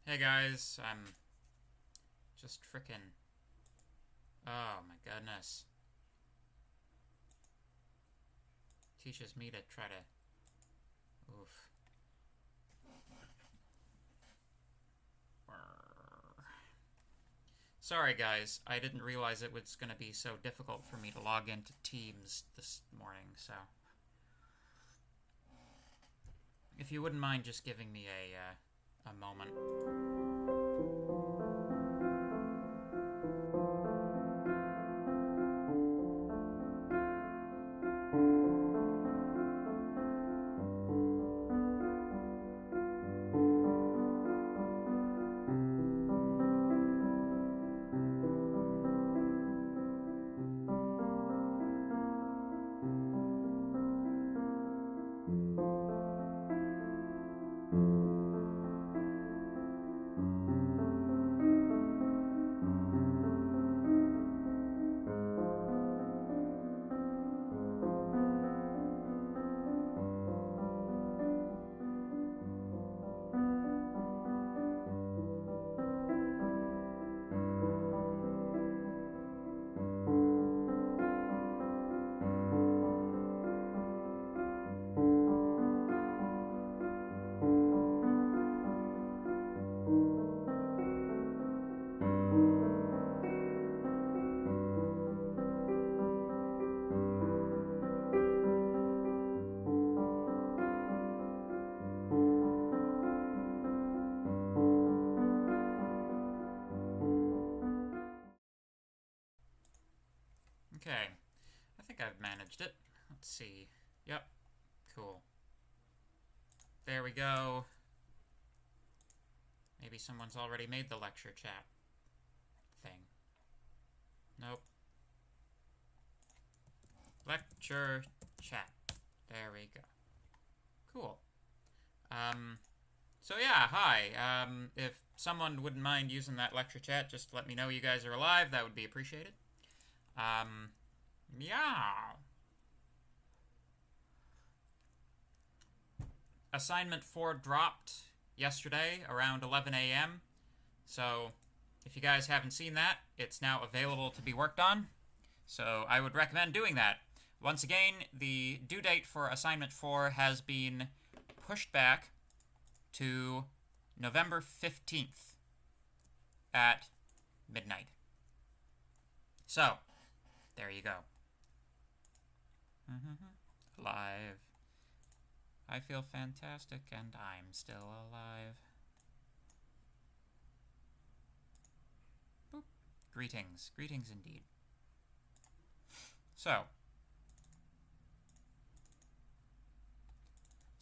Hey guys, I'm just frickin'. Oh my goodness. Teaches me to try to. Oof. Sorry guys, I didn't realize it was gonna be so difficult for me to log into Teams this morning, so. If you wouldn't mind just giving me a moment. Okay, I think I've managed it. Let's see. Yep, cool. There we go. Maybe someone's already made the lecture chat thing. Nope. Lecture chat. There we go. Cool. So yeah, hi. If someone wouldn't mind using that lecture chat, just let me know you guys are alive. That would be appreciated. Yeah. Assignment 4 dropped yesterday around 11 a.m. So if you guys haven't seen that, it's now available to be worked on. So I would recommend doing that. Once again, the due date for assignment 4 has been pushed back to November 15th at midnight. So, there you go. Alive. I feel fantastic and I'm still alive. Boop. Greetings. Greetings indeed. So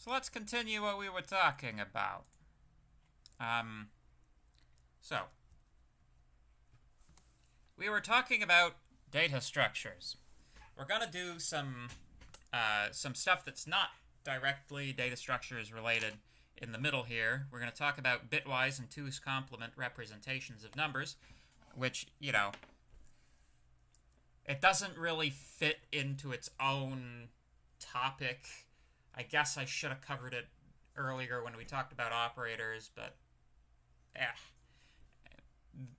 let's continue what we were talking about. We were talking about data structures. We're gonna do some stuff that's not directly data structures related in the middle here. We're gonna talk about bitwise and 2's complement representations of numbers, which, you know, it doesn't really fit into its own topic. I guess I should have covered it earlier when we talked about operators, but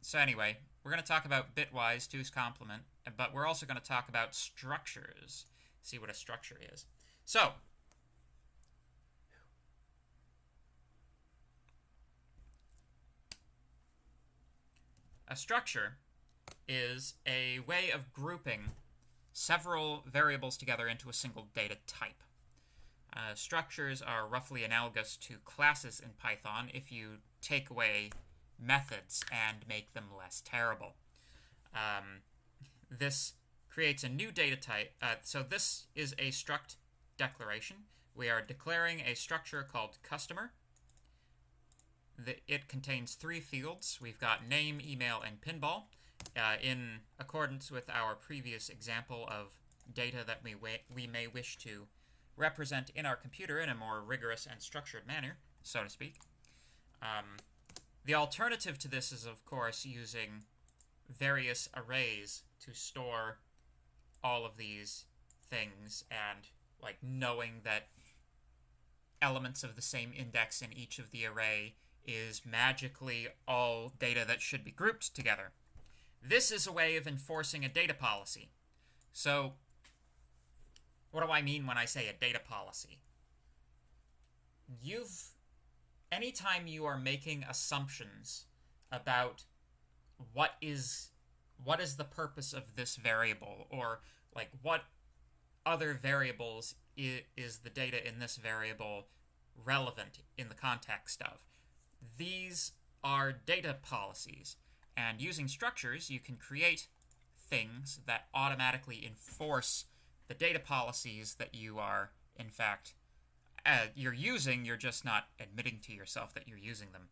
So anyway, we're going to talk about bitwise 2's complement, but we're also going to talk about structures, see what a structure is. So, a structure is a way of grouping several variables together into a single data type. Structures are roughly analogous to classes in Python if you take away methods and make them less terrible. This creates a new data type. So this is a struct declaration. We are declaring a structure called customer. It contains 3 fields. We've got name, email, and pinball. In accordance with our previous example of data that we may wish to represent in our computer in a more rigorous and structured manner, so to speak. The alternative to this is, of course, using various arrays to store all of these things and, like, knowing that elements of the same index in each of the array is magically all data that should be grouped together. This is a way of enforcing a data policy. So, what do I mean when I say a data policy? Anytime you are making assumptions about what is the purpose of this variable, or like what other variables is the data in this variable relevant in the context of, these are data policies. And using structures, you can create things that automatically enforce the data policies that you are, in fact, you're using. You're just not admitting to yourself that you're using them.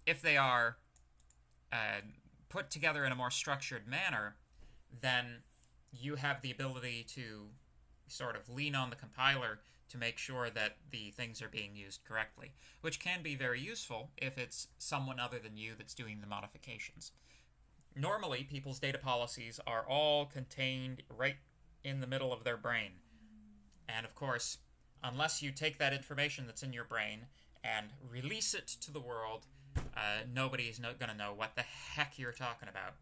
If they are put together in a more structured manner, then you have the ability to sort of lean on the compiler to make sure that the things are being used correctly, which can be very useful if it's someone other than you that's doing the modifications. Normally, people's data policies are all contained right in the middle of their brain. And of course, unless you take that information that's in your brain and release it to the world, nobody's going to know what the heck you're talking about.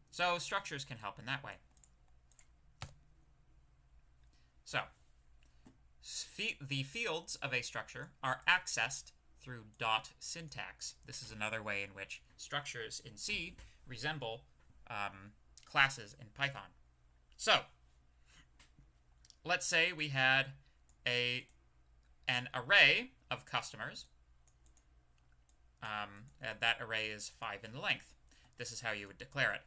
So structures can help in that way. So, the fields of a structure are accessed through dot syntax. This is another way in which structures in C resemble classes in Python. So, let's say we had an array of customers. And that array is 5 in length. This is how you would declare it.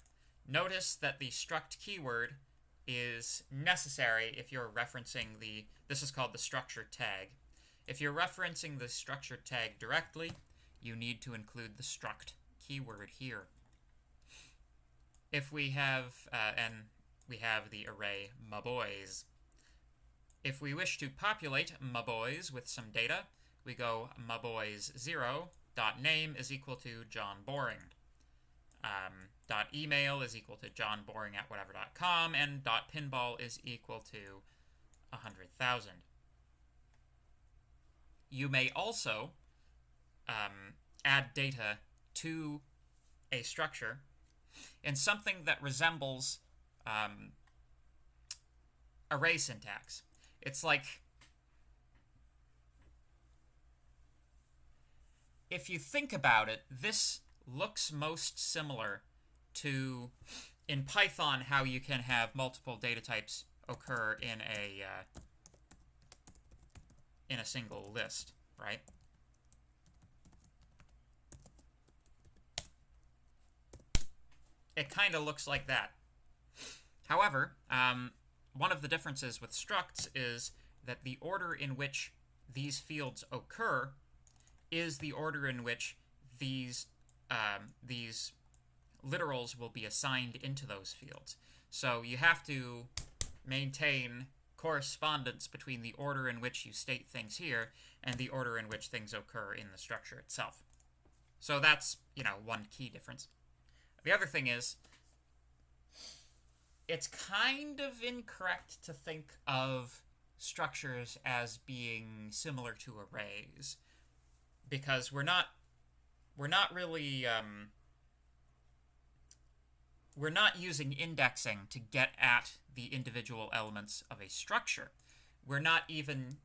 Notice that the struct keyword is necessary if you're referencing this is called the structure tag. If you're referencing the structure tag directly, you need to include the struct keyword here. If we have, and we have the array maboys. If we wish to populate maboys with some data, we go maboys0 dot name is equal to John Boring. Dot email is equal to johnboring@whatever.com, and dot pinball is equal to 100,000. You may also add data to a structure in something that resembles array syntax. It's like, if you think about it, this looks most similar to, in Python, how you can have multiple data types occur in a single list, right? It kind of looks like that. However, one of the differences with structs is that the order in which these fields occur is the order in which these literals will be assigned into those fields. So you have to maintain correspondence between the order in which you state things here and the order in which things occur in the structure itself. So that's, one key difference. The other thing is, it's kind of incorrect to think of structures as being similar to arrays, because we're not really we're not using indexing to get at the individual elements of a structure. We're not even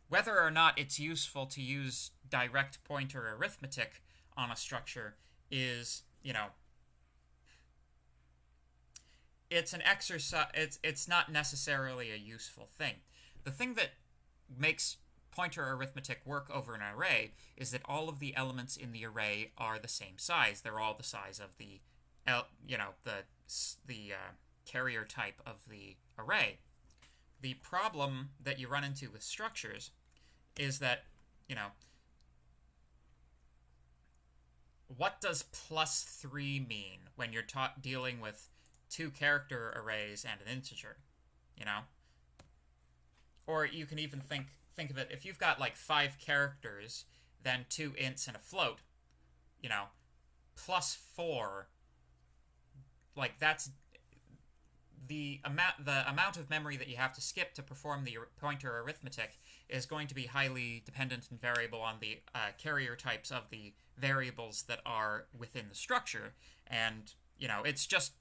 whether or not it's useful to use direct pointer arithmetic on a structure is, it's an exercise. It's not necessarily a useful thing. The thing that makes pointer arithmetic work over an array is that all of the elements in the array are the same size. They're all the size of the carrier type of the array. The problem that you run into with structures is that, what does +3 mean when you're dealing with 2 character arrays and an integer, Or you can even think of it, if you've got like 5 characters, then 2 ints and a float, +4, like the amount of memory that you have to skip to perform the pointer arithmetic is going to be highly dependent and variable on the carrier types of the variables that are within the structure. And, you know, it's just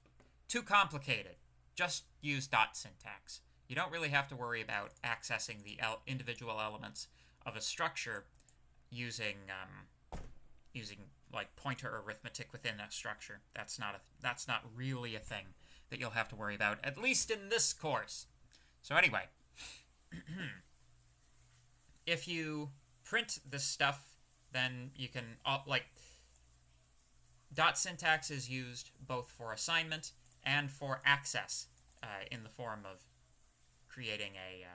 too complicated. Just use dot syntax. You don't really have to worry about accessing the individual elements of a structure using like pointer arithmetic within that structure. That's not really a thing that you'll have to worry about, at least in this course. So anyway, if you print this stuff, then you can dot syntax is used both for assignment and for access in the form of creating a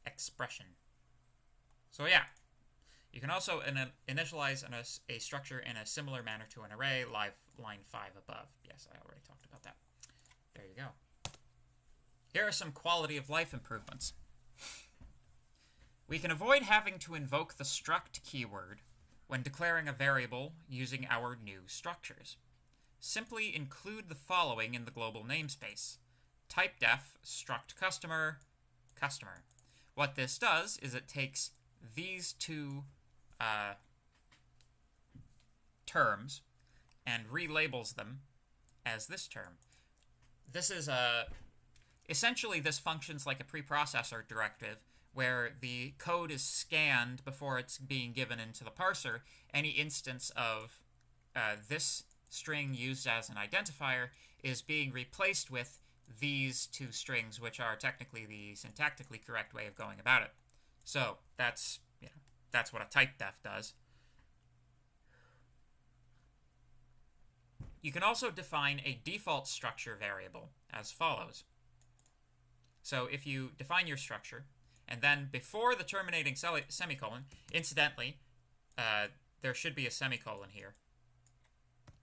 expression. So yeah, you can also initialize a structure in a similar manner to an array, line 5 above. Yes, I already talked about that. There you go. Here are some quality of life improvements. We can avoid having to invoke the struct keyword when declaring a variable using our new structures. Simply include the following in the global namespace: typedef struct customer, customer. What this does is it takes these two terms and relabels them as this term. This is essentially this functions like a preprocessor directive where the code is scanned before it's being given into the parser. Any instance of this string used as an identifier is being replaced with these two strings, which are technically the syntactically correct way of going about it. So that's what a typedef does. You can also define a default structure variable as follows. So if you define your structure, and then before the terminating semicolon, incidentally, there should be a semicolon here.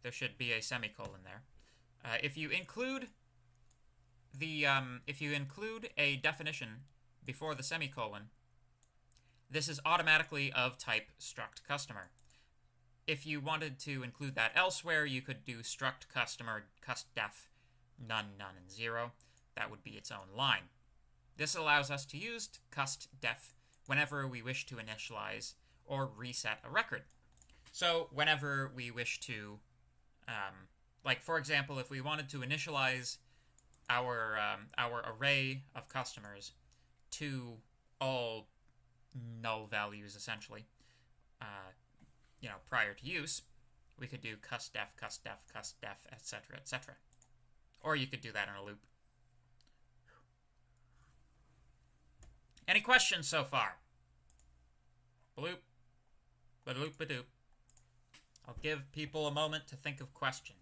There should be a semicolon there. If you include a definition before the semicolon, this is automatically of type struct customer. If you wanted to include that elsewhere, you could do struct customer custdef none, none, and 0. That would be its own line. This allows us to use custdef whenever we wish to initialize or reset a record. So whenever we wish to, like for example, if we wanted to initialize our array of customers to all null values essentially, prior to use, we could do custdef, custdef, custdef, etc., etc. Or you could do that in a loop. Any questions so far? Bloop, badoop, badoop. I'll give people a moment to think of questions.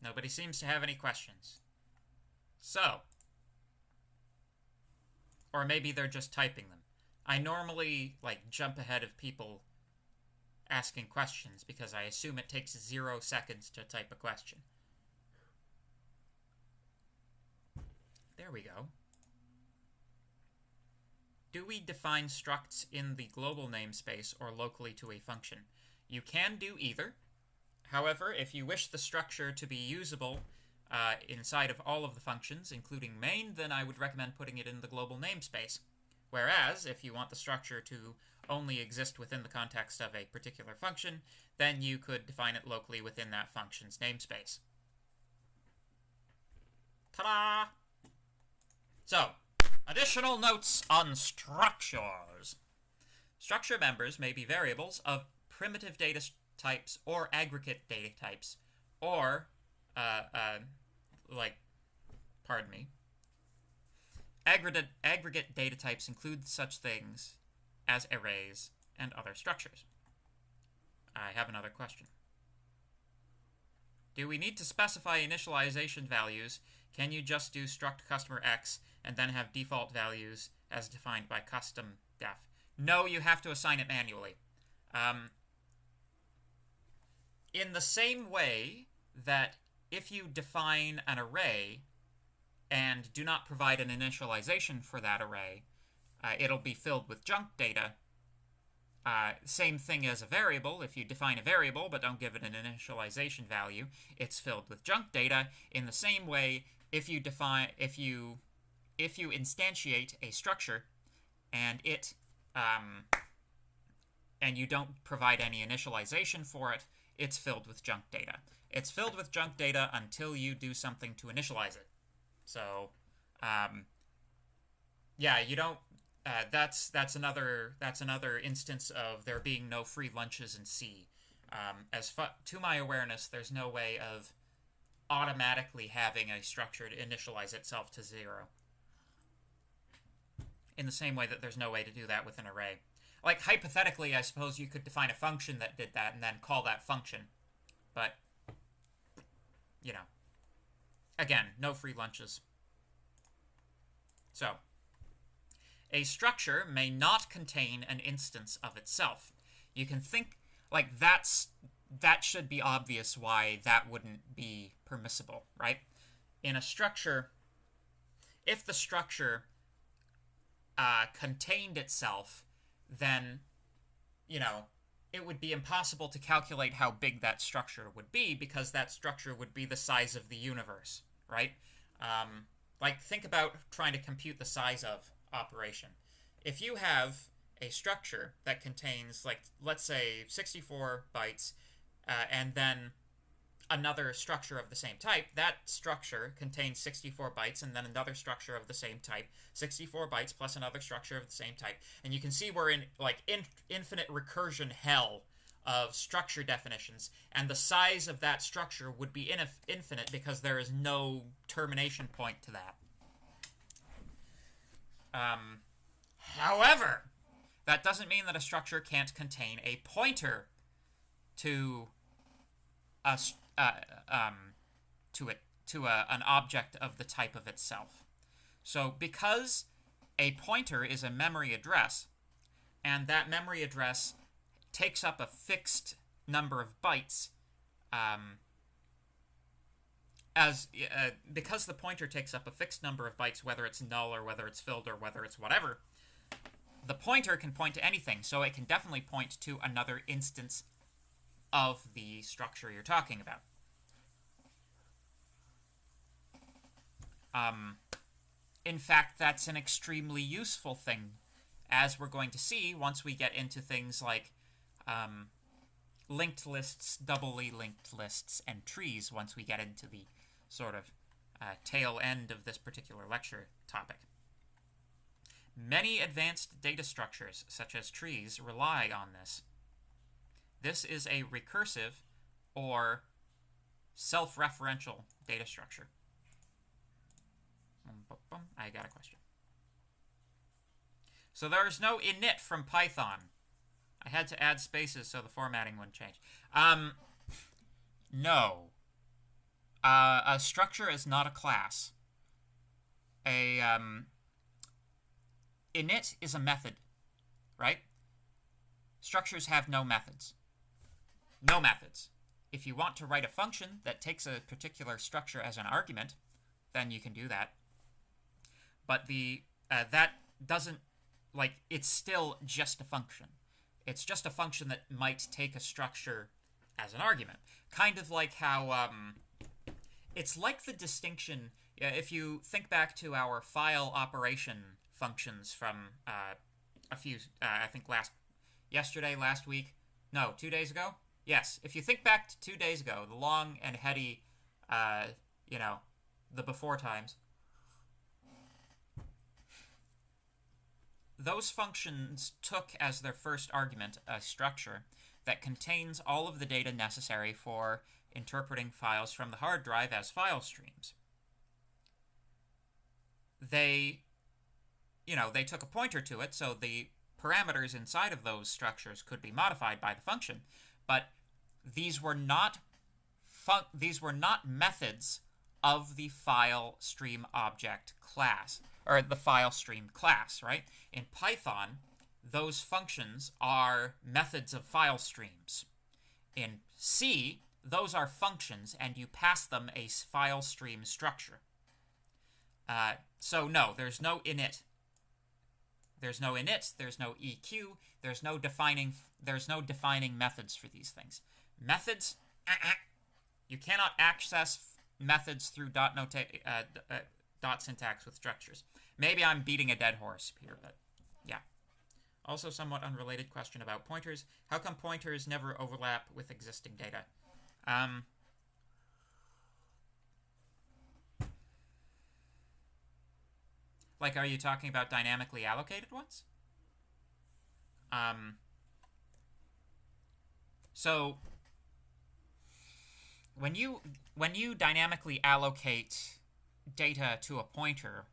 Nobody seems to have any questions. So, or maybe they're just typing them. I normally, jump ahead of people asking questions because I assume it takes 0 seconds to type a question. There we go. Do we define structs in the global namespace or locally to a function? You can do either. However, if you wish the structure to be usable inside of all of the functions, including main, then I would recommend putting it in the global namespace. Whereas, if you want the structure to only exist within the context of a particular function, then you could define it locally within that function's namespace. Ta-da! So, additional notes on structures. Structure members may be variables of primitive data types or aggregate data types, or aggregate data types include such things as arrays and other structures. I have another question. Do we need to specify initialization values? Can you just do struct customer x and then have default values as defined by custom def? No, you have to assign it manually. In the same way that if you define an array and do not provide an initialization for that array, it'll be filled with junk data. Same thing as a variable. If you define a variable but don't give it an initialization value, it's filled with junk data. In the same way, if you instantiate a structure and and you don't provide any initialization for it, it's filled with junk data. It's filled with junk data until you do something to initialize it. So, yeah, you don't. That's another instance of there being no free lunches in C. To my awareness, there's no way of automatically having a structure to initialize itself to 0. In the same way that there's no way to do that with an array. Like, hypothetically, I suppose you could define a function that did that and then call that function. But, you know, again, no free lunches. So, a structure may not contain an instance of itself. You can think, like, that should be obvious why that wouldn't be permissible, right? In a structure, if the structure contained itself, then, you know, it would be impossible to calculate how big that structure would be because that structure would be the size of the universe, right? Like, think about trying to compute the size of operation. If you have a structure that contains, like, let's say 64 bytes, and then another structure of the same type, that structure contains 64 bytes and then another structure of the same type, 64 bytes plus another structure of the same type. And you can see we're in, like, infinite recursion hell of structure definitions, and the size of that structure would be infinite because there is no termination point to that. However, that doesn't mean that a structure can't contain a pointer to an object of the type of itself. So because a pointer is a memory address, and that memory address takes up a fixed number of bytes, because the pointer takes up a fixed number of bytes, whether it's null or whether it's filled or whether it's whatever, the pointer can point to anything, so it can definitely point to another instance of the structure you're talking about. In fact, that's an extremely useful thing, as we're going to see once we get into things like linked lists, doubly linked lists, and trees, once we get into the sort of tail end of this particular lecture topic. Many advanced data structures, such as trees, rely on this. This is a recursive or self-referential data structure. I got a question. So there's no init from Python. I had to add spaces so the formatting wouldn't change. No. A structure is not a class. Init is a method, right? Structures have no methods. No methods. If you want to write a function that takes a particular structure as an argument, then you can do that. But that doesn't, like, it's still just a function. It's just a function that might take a structure as an argument. Kind of like how, it's like the distinction, if you think back to our file operation functions from a few, I think yesterday, last week, no, 2 days ago? Yes, if you think back to 2 days ago, the long and heady, you know, the before times, those functions took as their first argument a structure that contains all of the data necessary for interpreting files from the hard drive as file streams. They took a pointer to it, so the parameters inside of those structures could be modified by the function, but these were not methods of the file stream object class, or the file stream class, right? In Python, those functions are methods of file streams. In C, those are functions, and you pass them a file stream structure. So no, there's no init. There's no init, there's no EQ, there's no defining methods for these things. Methods, you cannot access methods through dot syntax with structures. Maybe I'm beating a dead horse here, but yeah. Also, somewhat unrelated question about pointers. How come pointers never overlap with existing data? Like, are you talking about dynamically allocated ones? So when you dynamically allocate data to a pointer,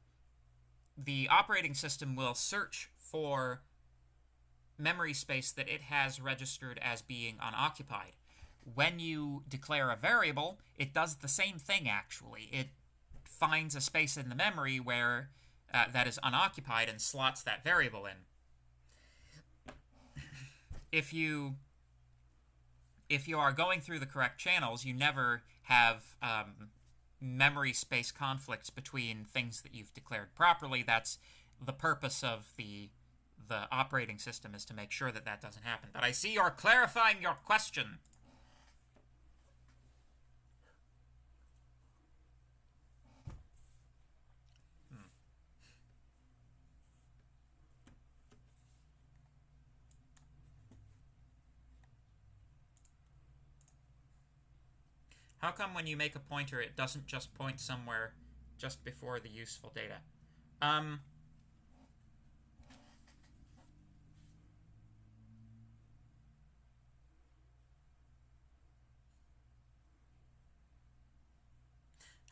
the operating system will search for memory space that it has registered as being unoccupied. When you declare a variable, it does the same thing, actually. It finds a space in the memory where that is unoccupied and slots that variable in. If you are going through the correct channels, you never have memory space conflicts between things that you've declared properly. That's the purpose of the operating system, is to make sure that that doesn't happen. But I see you're clarifying your question. How come when you make a pointer, it doesn't just point somewhere just before the useful data?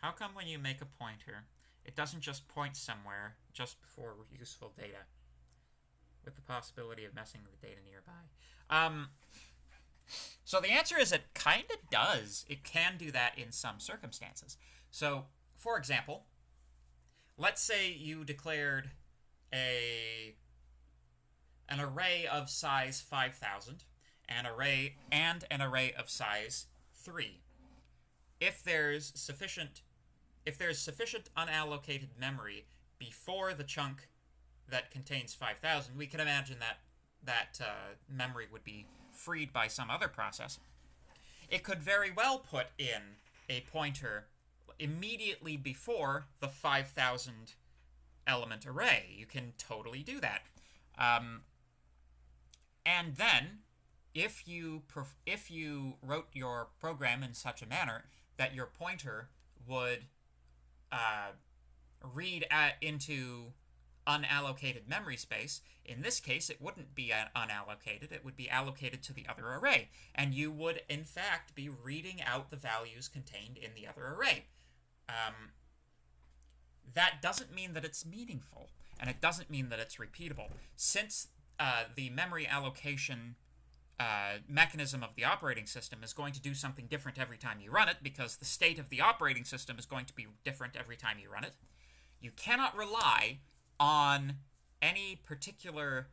How come when you make a pointer, it doesn't just point somewhere just before useful data, with the possibility of messing with the data nearby? So the answer is it kind of does. It can do that in some circumstances. So, for example, let's say you declared an array of size 5,000 and an array of size 3. If there's sufficient unallocated memory before the chunk that contains 5,000, we can imagine that memory would be freed by some other process. It could very well put in a pointer immediately before the 5,000 element array. You can totally do that. And then, if you wrote your program in such a manner that your pointer would read into unallocated memory space, in this case, it wouldn't be unallocated. It would be allocated to the other array. And you would, in fact, be reading out the values contained in the other array. That doesn't mean that it's meaningful, and it doesn't mean that it's repeatable. Since the memory allocation mechanism of the operating system is going to do something different every time you run it, because the state of the operating system is going to be different every time you run it, you cannot rely on any particular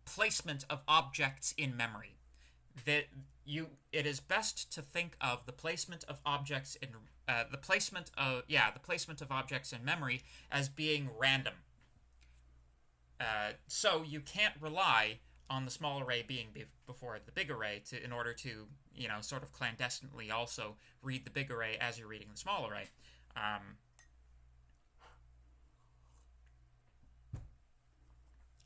placement of objects in memory. It is best to think of the placement of objects in the placement of objects in memory as being random. So you can't rely on the small array being before the big array in order to sort of clandestinely also read the big array as you're reading the small array.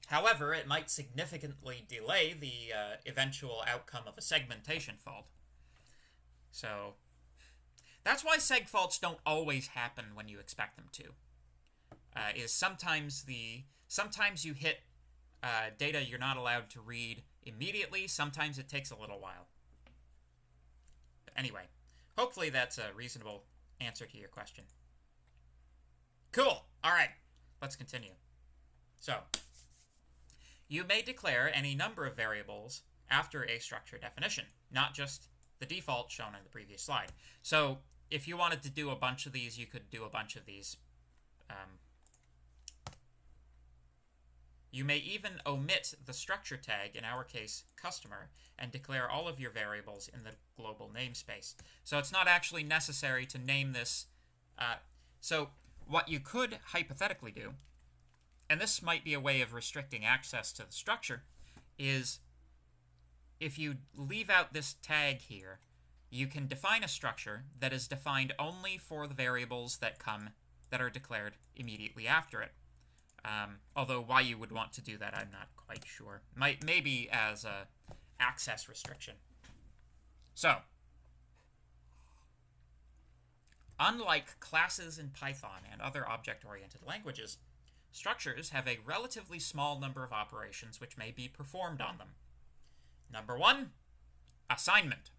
However, it might significantly delay the eventual outcome of a segmentation fault. So that's why seg faults don't always happen when you expect them to. Sometimes you hit data you're not allowed to read immediately. Sometimes it takes a little while. But anyway, hopefully that's a reasonable answer to your question. Cool. All right, let's continue. So, you may declare any number of variables after a structure definition, not just the default shown in the previous slide. So if you wanted to do a bunch of these, you could do a bunch of these. You may even omit the structure tag, in our case, customer, and declare all of your variables in the global namespace. So it's not actually necessary to name this. So what you could hypothetically do, and this might be a way of restricting access to the structure, is if you leave out this tag here, you can define a structure that is defined only for the variables that are declared immediately after it. Although why you would want to do that, I'm not quite sure. Maybe as a access restriction. So, unlike classes in Python and other object-oriented languages, structures have a relatively small number of operations which may be performed on them. Number 1, assignment.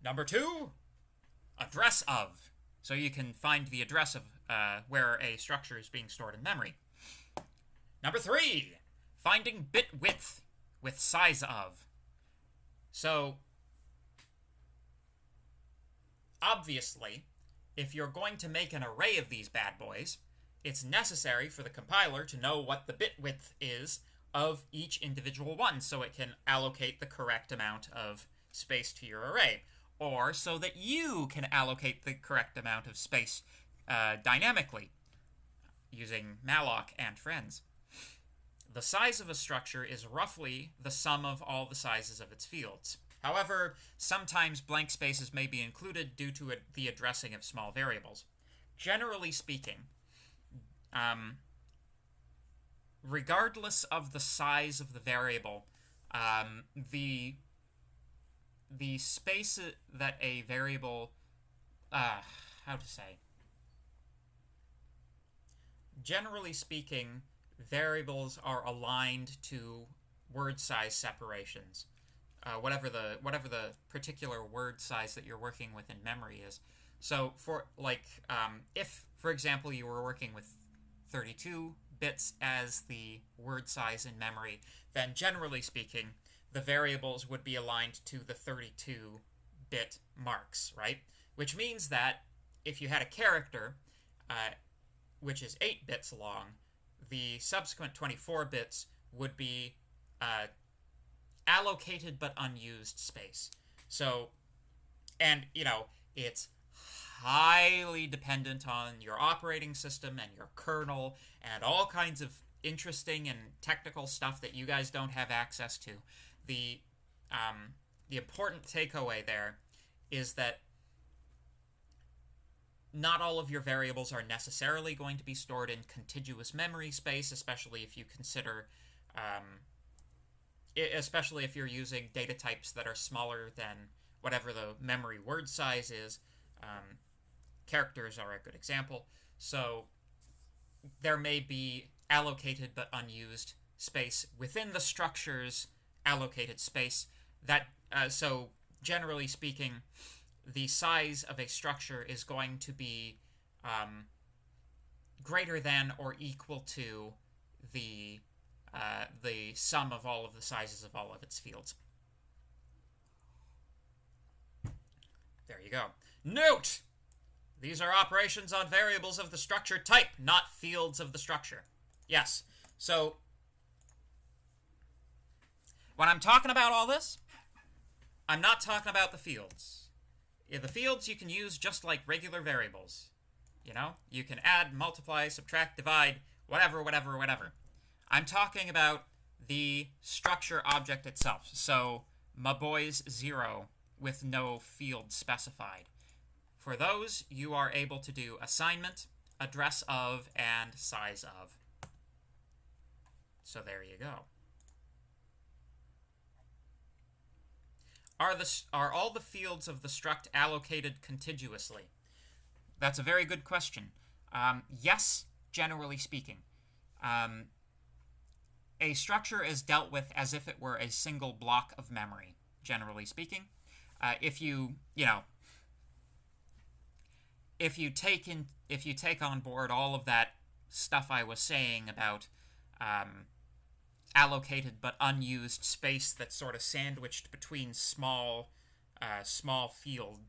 Number 2, address of. So you can find the address of where a structure is being stored in memory. Number 3, finding bit width with size of. So, obviously, if you're going to make an array of these bad boys, it's necessary for the compiler to know what the bit width is of each individual one, so it can allocate the correct amount of space to your array, or so that you can allocate the correct amount of space dynamically, using malloc and friends. The size of a structure is roughly the sum of all the sizes of its fields. However, sometimes blank spaces may be included due to the addressing of small variables. Generally speaking, regardless of the size of the variable, the space that a variable, how to say? Generally speaking, variables are aligned to word size separations, whatever the particular word size that you're working with in memory is. So for if, for example, you were working with 32 bits as the word size in memory, then generally speaking, the variables would be aligned to the 32-bit marks, right? Which means that if you had a character, which is 8 bits long, the subsequent 24 bits would be allocated but unused space. So, and, it's highly dependent on your operating system and your kernel and all kinds of interesting and technical stuff that you guys don't have access to. The important takeaway there is that not all of your variables are necessarily going to be stored in contiguous memory space, especially if you consider, especially if you're using data types that are smaller than whatever the memory word size is. Characters are a good example. So there may be allocated but unused space within the structure's allocated space. So generally speaking, the size of a structure is going to be greater than or equal to the sum of all of the sizes of all of its fields. There you go. Note! These are operations on variables of the structure type, not fields of the structure. Yes. So, when I'm talking about all this, I'm not talking about the fields. The fields you can use just like regular variables. You can add, multiply, subtract, divide, whatever. I'm talking about the structure object itself. So, my boy's 0 with no field specified. For those, you are able to do assignment, address of, and size of. So there you go. Are all the fields of the struct allocated contiguously? That's a very good question. Yes, generally speaking. A structure is dealt with as if it were a single block of memory, generally speaking. If you take on board all of that stuff I was saying about allocated but unused space that's sort of sandwiched between small fields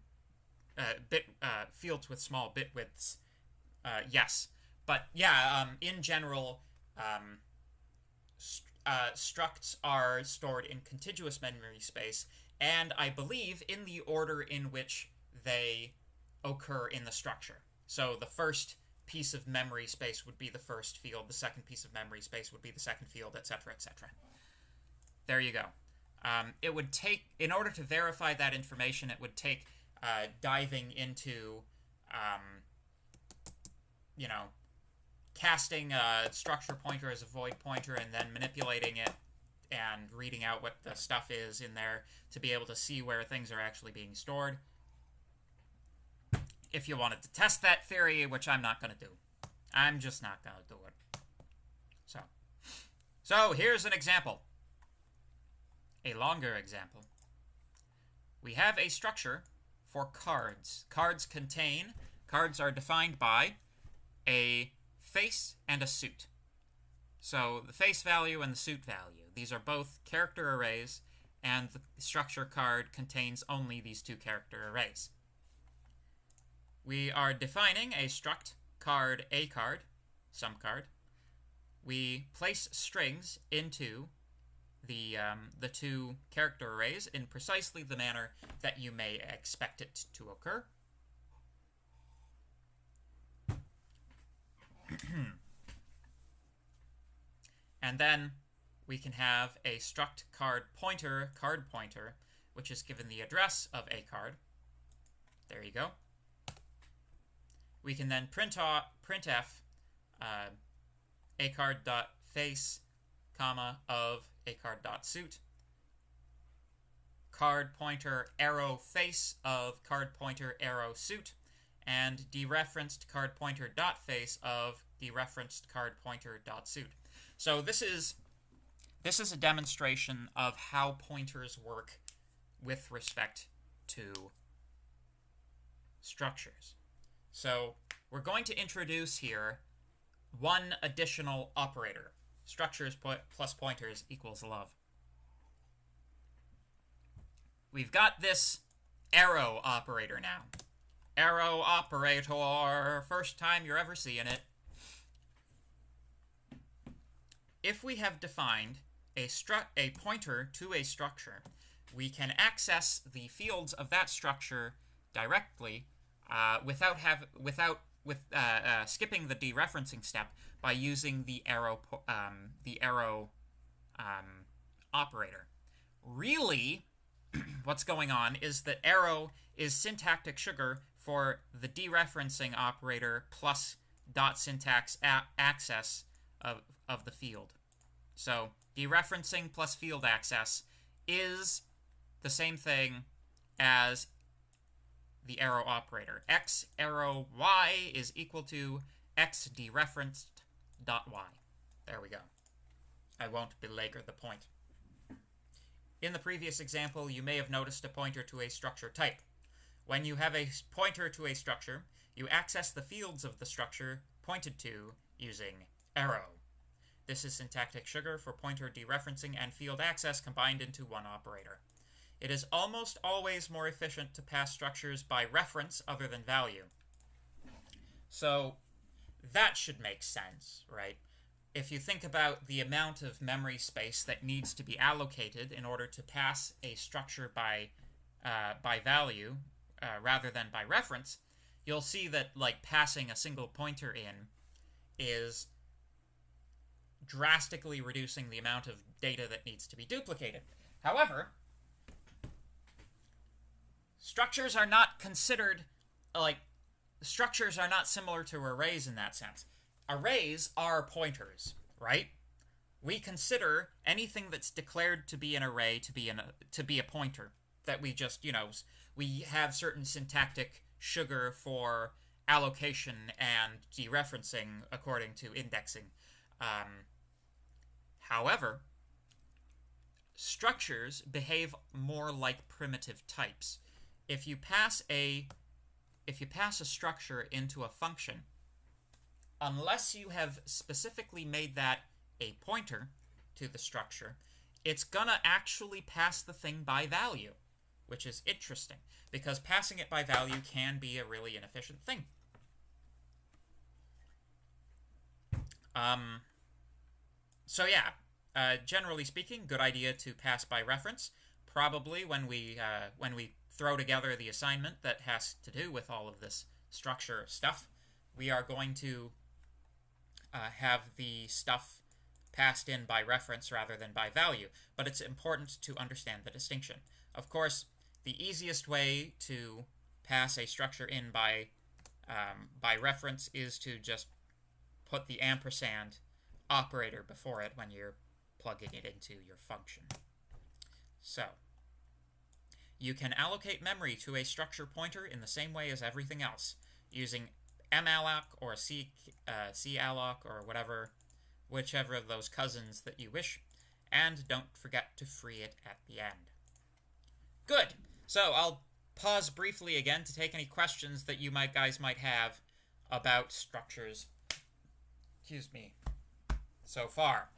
with small bit widths, yes. But yeah, in general, structs are stored in contiguous memory space, and I believe in the order in which they occur in the structure. So the first piece of memory space would be the first field, the second piece of memory space would be the second field, etc., etc. There you go. It would take, in order to verify that information, it would take diving into, you know, casting a structure pointer as a void pointer and then manipulating it and reading out what the stuff is in there to be able to see where things are actually being stored. If you wanted to test that theory, which I'm not going to do. I'm just not going to do it. So here's an example. A longer example. We have a structure for cards. Cards are defined by a face and a suit. So the face value and the suit value. These are both character arrays, and the structure card contains only these two character arrays. We are defining a struct card A card, some card. We place strings into the two character arrays in precisely the manner that you may expect it to occur. And then we can have a struct card pointer, which is given the address of a card. There you go. We can then printf a card.face, of a card.suit, card pointer arrow face of card pointer arrow suit, and dereferenced card pointer dot face of dereferenced card pointer dot suit. So this is a demonstration of how pointers work with respect to structures. So we're going to introduce here one additional operator. Structures plus pointers equals love. We've got this arrow operator now. Arrow operator, first time you're ever seeing it. If we have defined a pointer to a structure, we can access the fields of that structure directly without skipping the dereferencing step by using the arrow operator. Really, what's going on is that arrow is syntactic sugar for the dereferencing operator plus dot syntax access of the field. So dereferencing plus field access is the same thing as the arrow operator. X arrow y is equal to x dereferenced dot y. There we go. I won't belabor the point. In the previous example, you may have noticed a pointer to a structure type. When you have a pointer to a structure, you access the fields of the structure pointed to using arrow. This is syntactic sugar for pointer dereferencing and field access combined into one operator. It is almost always more efficient to pass structures by reference other than value. So that should make sense, right? If you think about the amount of memory space that needs to be allocated in order to pass a structure by value rather than by reference, you'll see that like passing a single pointer in is drastically reducing the amount of data that needs to be duplicated. However, structures are not considered, structures are not similar to arrays in that sense. Arrays are pointers, right? We consider anything that's declared to be an array to be a pointer. That we just, we have certain syntactic sugar for allocation and dereferencing according to indexing. However, structures behave more like primitive types. If you pass a structure into a function, unless you have specifically made that a pointer to the structure, it's gonna actually pass the thing by value, which is interesting, because passing it by value can be a really inefficient thing. So yeah, generally speaking, good idea to pass by reference. Probably when we throw together the assignment that has to do with all of this structure stuff, we are going to have the stuff passed in by reference rather than by value. But it's important to understand the distinction. Of course, the easiest way to pass a structure in by reference is to just put the ampersand operator before it when you're plugging it into your function. So, you can allocate memory to a structure pointer in the same way as everything else, using malloc or calloc or whichever of those cousins that you wish, and don't forget to free it at the end. Good! So I'll pause briefly again to take any questions that you guys might have about structures, so far.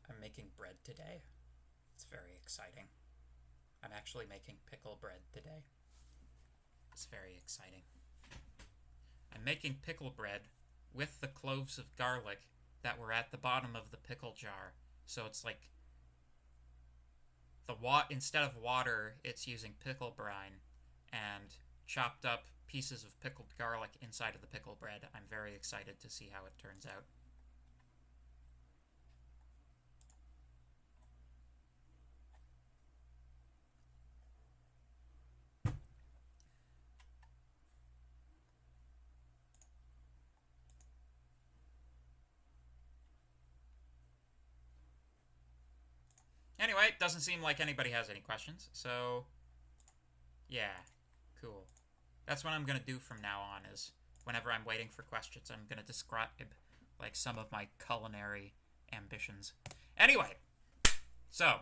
I'm making bread today. It's very exciting. I'm actually making pickle bread today. It's very exciting. I'm making pickle bread with the cloves of garlic that were at the bottom of the pickle jar. So it's like instead of water, it's using pickle brine and chopped up pieces of pickled garlic inside of the pickle bread. I'm very excited to see how it turns out. Anyway, it doesn't seem like anybody has any questions, so yeah, cool. That's what I'm going to do from now on, is whenever I'm waiting for questions, I'm going to describe like some of my culinary ambitions. Anyway, so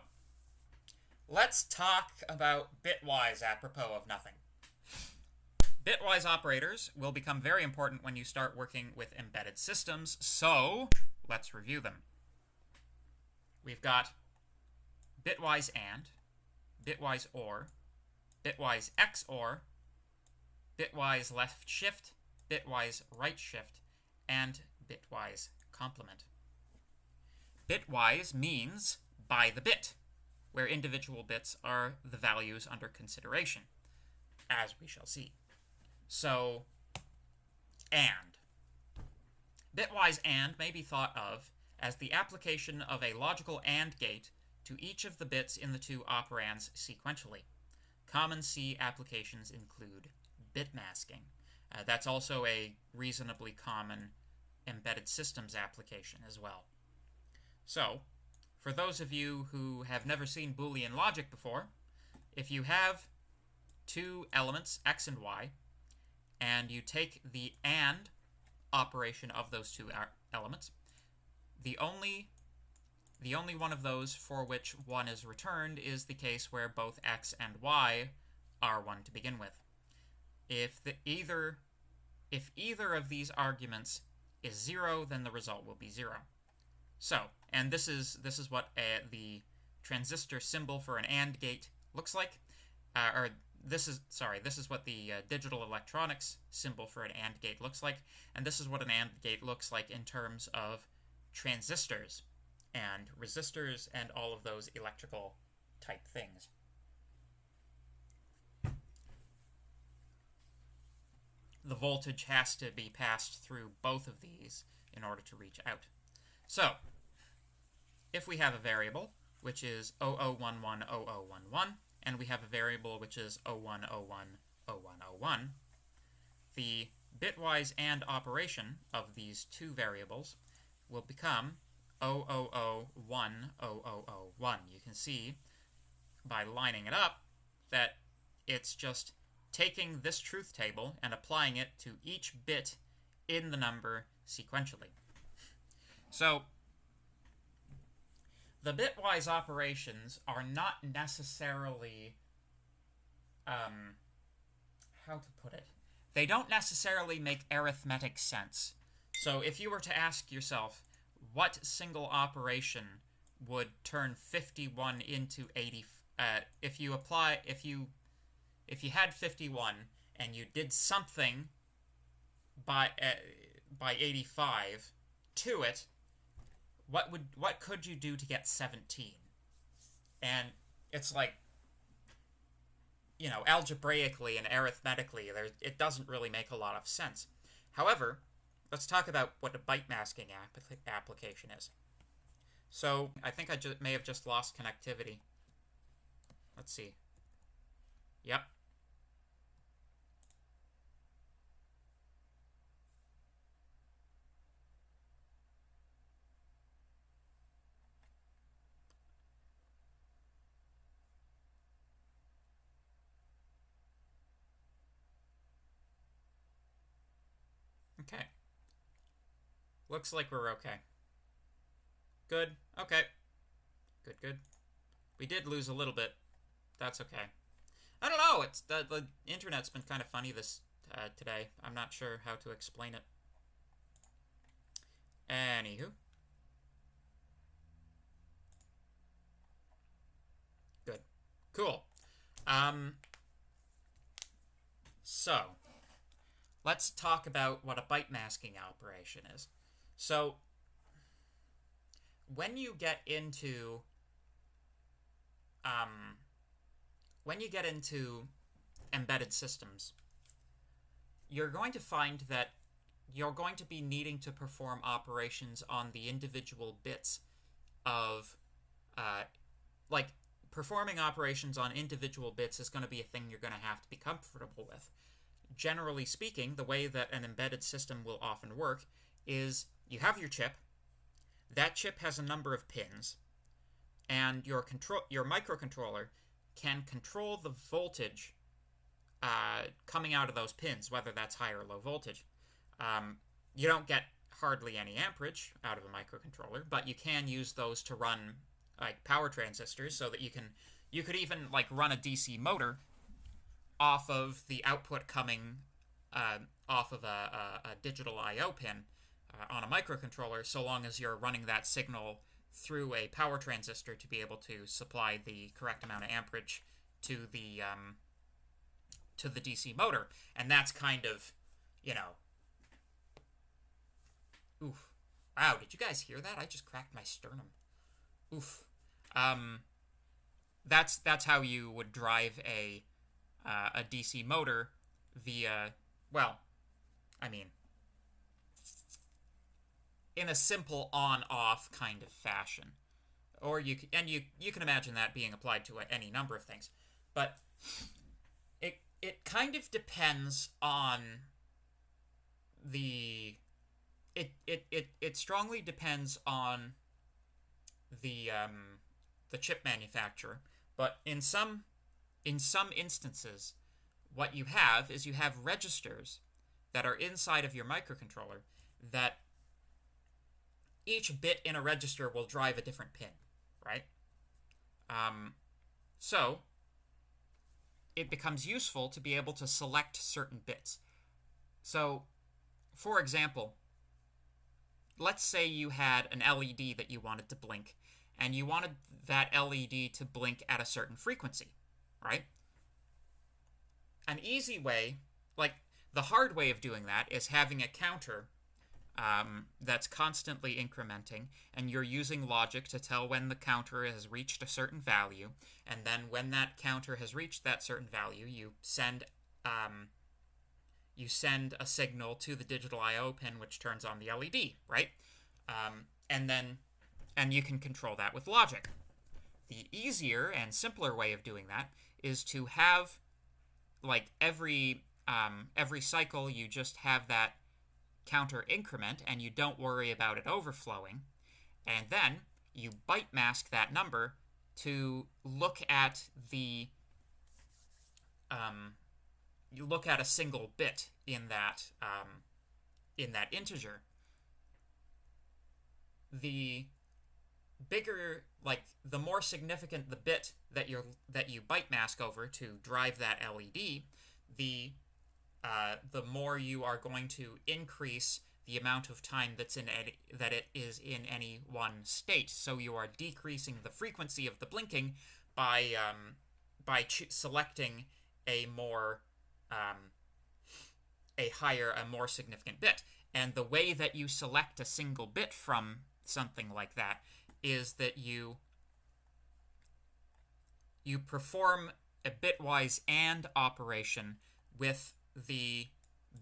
let's talk about bitwise apropos of nothing. Bitwise operators will become very important when you start working with embedded systems, so let's review them. We've got bitwise AND, bitwise OR, bitwise XOR, bitwise left shift, bitwise right shift, and bitwise complement. Bitwise means by the bit, where individual bits are the values under consideration, as we shall see. So, AND. Bitwise AND may be thought of as the application of a logical AND gate to each of the bits in the two operands sequentially. Common C applications include bit masking. That's also a reasonably common embedded systems application as well. So, for those of you who have never seen Boolean logic before, if you have two elements, x and y, and you take the AND operation of those two elements, the only one of those for which 1 is returned is the case where both x and y are 1 to begin with. If either of these arguments is 0, then the result will be 0. So, and this is what the transistor symbol for an AND gate looks like. This is what the digital electronics symbol for an AND gate looks like, and this is what an AND gate looks like in terms of transistors and resistors and all of those electrical type things. The voltage has to be passed through both of these in order to reach out. So, if we have a variable which is 00110011, and we have a variable which is 01010101, the bitwise AND operation of these two variables will become 00010001. You can see by lining it up that it's just taking this truth table and applying it to each bit in the number sequentially. So the bitwise operations are not necessarily how to put it? They don't necessarily make arithmetic sense. So if you were to ask yourself, what single operation would turn 51 into 80, if you had 51 and you did something by 85 to it, what could you do to get 17? And it's like, you know, algebraically and arithmetically, it doesn't really make a lot of sense. However, let's talk about what a byte masking application is. So I think I may have just lost connectivity. Let's see. Yep. Okay. Looks like we're okay. Good. Okay. Good, good. We did lose a little bit. That's okay. I don't know. It's the internet's been kind of funny today. I'm not sure how to explain it. Anywho. Good. Cool. So, let's talk about what a byte masking operation is. So, when you get into embedded systems, you're going to find that you're going to be needing to perform operations on the individual bits of, like, performing operations on individual bits is going to be a thing you're going to have to be comfortable with. Generally speaking, the way that an embedded system will often work is you have your chip. That chip has a number of pins, and your microcontroller can control the voltage coming out of those pins, whether that's high or low voltage. You don't get hardly any amperage out of a microcontroller, but you can use those to run like power transistors, so that you could even like run a DC motor off of the output coming off of a digital I/O pin on a microcontroller, so long as you're running that signal through a power transistor to be able to supply the correct amount of amperage to the DC motor. And that's kind of, you know, oof. Wow, did you guys hear that? I just cracked my sternum. Oof. That's how you would drive a DC motor via, well, I mean, in a simple on-off kind of fashion. Or you can imagine that being applied to any number of things. But it kind of depends on it strongly depends on the chip manufacturer. But in some instances, what you have is you have registers that are inside of your microcontroller that each bit in a register will drive a different pin, right? So it becomes useful to be able to select certain bits. So, for example, let's say you had an LED that you wanted to blink, and you wanted that LED to blink at a certain frequency, right? An easy way, like the hard way of doing that, is having a counter that's constantly incrementing, and you're using logic to tell when the counter has reached a certain value, and then when that counter has reached that certain value, you send a signal to the digital I/O pin, which turns on the LED, right? And you can control that with logic. The easier and simpler way of doing that is to have, like, every cycle you just have that counter increment, and you don't worry about it overflowing, and then you byte mask that number to look at a single bit in that integer. The bigger, like, the more significant the bit that you byte mask over to drive that LED, the the more you are going to increase the amount of time that it is in any one state. So you are decreasing the frequency of the blinking by selecting a more a more significant bit. And the way that you select a single bit from something like that is that you perform a bitwise AND operation with the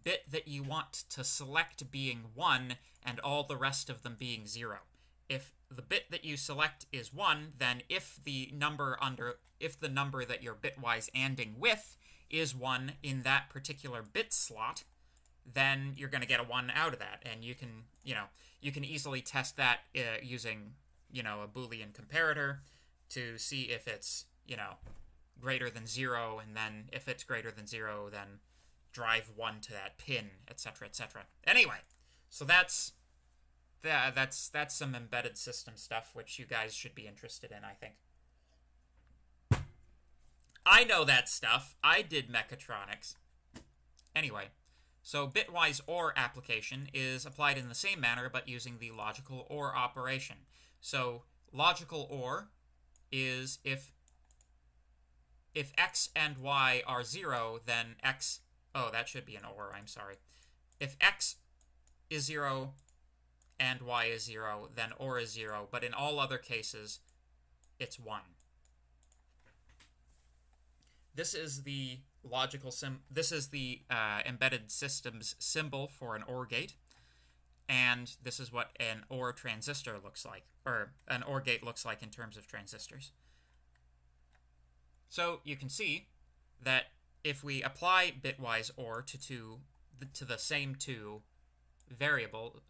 bit that you want to select being 1 and all the rest of them being 0. If the bit that you select is 1, then if the number that you're bitwise ANDing with is 1 in that particular bit slot, then you're going to get a 1 out of that. And you can easily test that using, a Boolean comparator to see if it's, greater than 0, and then if it's greater than 0, then drive 1 to that pin, etc., etc. Anyway, so that's some embedded system stuff which you guys should be interested in, I think. I know that stuff. I did mechatronics. Anyway, so bitwise OR application is applied in the same manner but using the logical OR operation. So logical OR is if x and y are 0, then x... Oh, that should be an OR, I'm sorry. If x is 0 and y is 0, then OR is 0, but in all other cases, it's 1. This is the embedded systems symbol for an OR gate, and this is what an OR transistor looks like, or an OR gate looks like in terms of transistors. So you can see that if we apply bitwise OR to the same two variable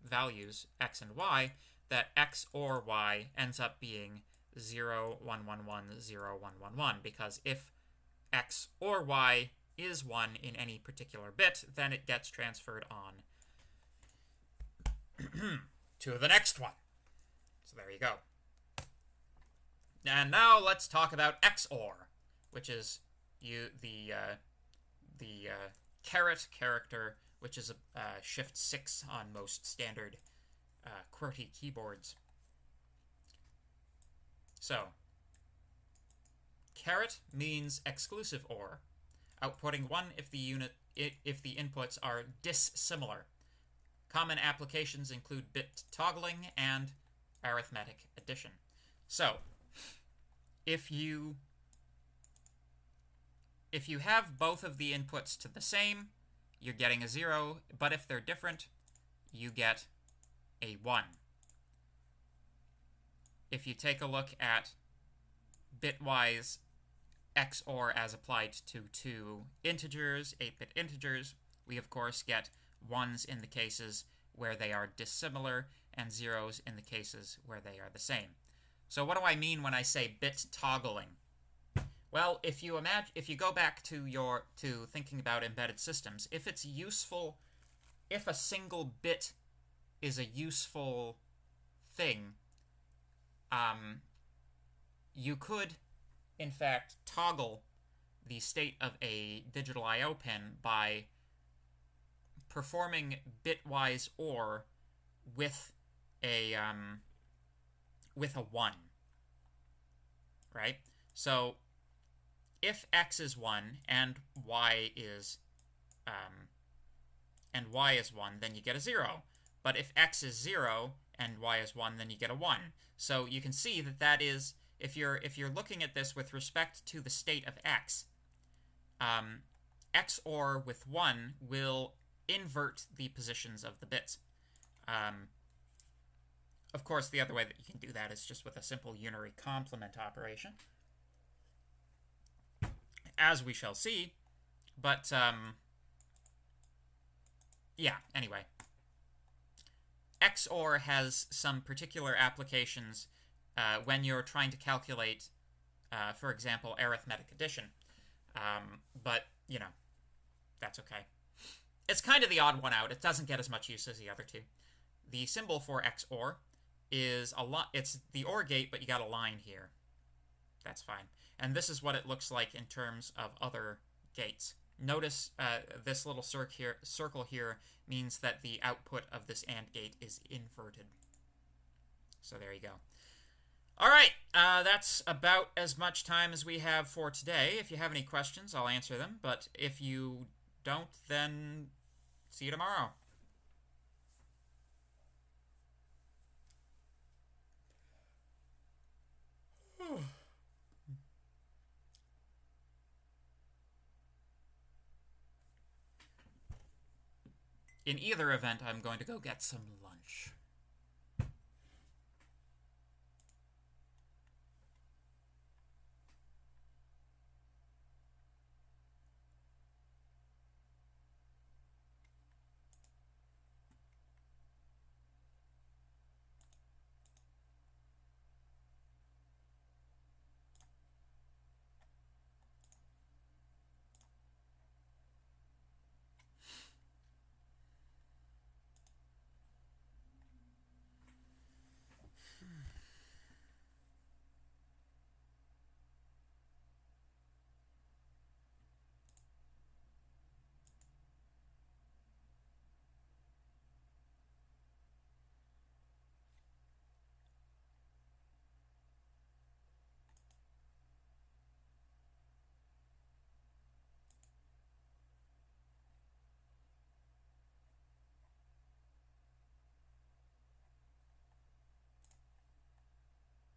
values, x and y, that x or y ends up being 0, 1, 1, 1, 0, 1, 1, 1, because if x or y is 1 in any particular bit, then it gets transferred on to the next one. So there you go. And now let's talk about XOR, which is the caret character, which is a shift 6 on most standard QWERTY keyboards. So, caret means exclusive OR, outputting 1 if the inputs are dissimilar. Common applications include bit toggling and arithmetic addition. So, if you have both of the inputs to the same, you're getting a 0, but if they're different, you get a 1. If you take a look at bitwise XOR as applied to two integers, 8-bit integers, we of course get 1s in the cases where they are dissimilar and 0s in the cases where they are the same. So what do I mean when I say bit toggling? Well, if you go back to thinking about embedded systems, if it's useful, if a single bit is a useful thing, you could, in fact, toggle the state of a digital I/O pin by performing bitwise OR with a 1, right? So if x is 1 and y is 1, then you get a 0. But if x is 0 and y is 1, then you get a 1. So you can see that is, if you're looking at this with respect to the state of x, XOR with 1 will invert the positions of the bits. Of course, the other way that you can do that is just with a simple unary complement operation, as we shall see. But, yeah, anyway. XOR has some particular applications when you're trying to calculate, for example, arithmetic addition. But, you know, that's okay. It's kind of the odd one out. It doesn't get as much use as the other two. The symbol for XOR is it's the OR gate, but you got a line here. That's fine. And this is what it looks like in terms of other gates. Notice this little circle here means that the output of this AND gate is inverted. So there you go. All right, that's about as much time as we have for today. If you have any questions, I'll answer them. But if you don't, then see you tomorrow. In either event, I'm going to go get some lunch.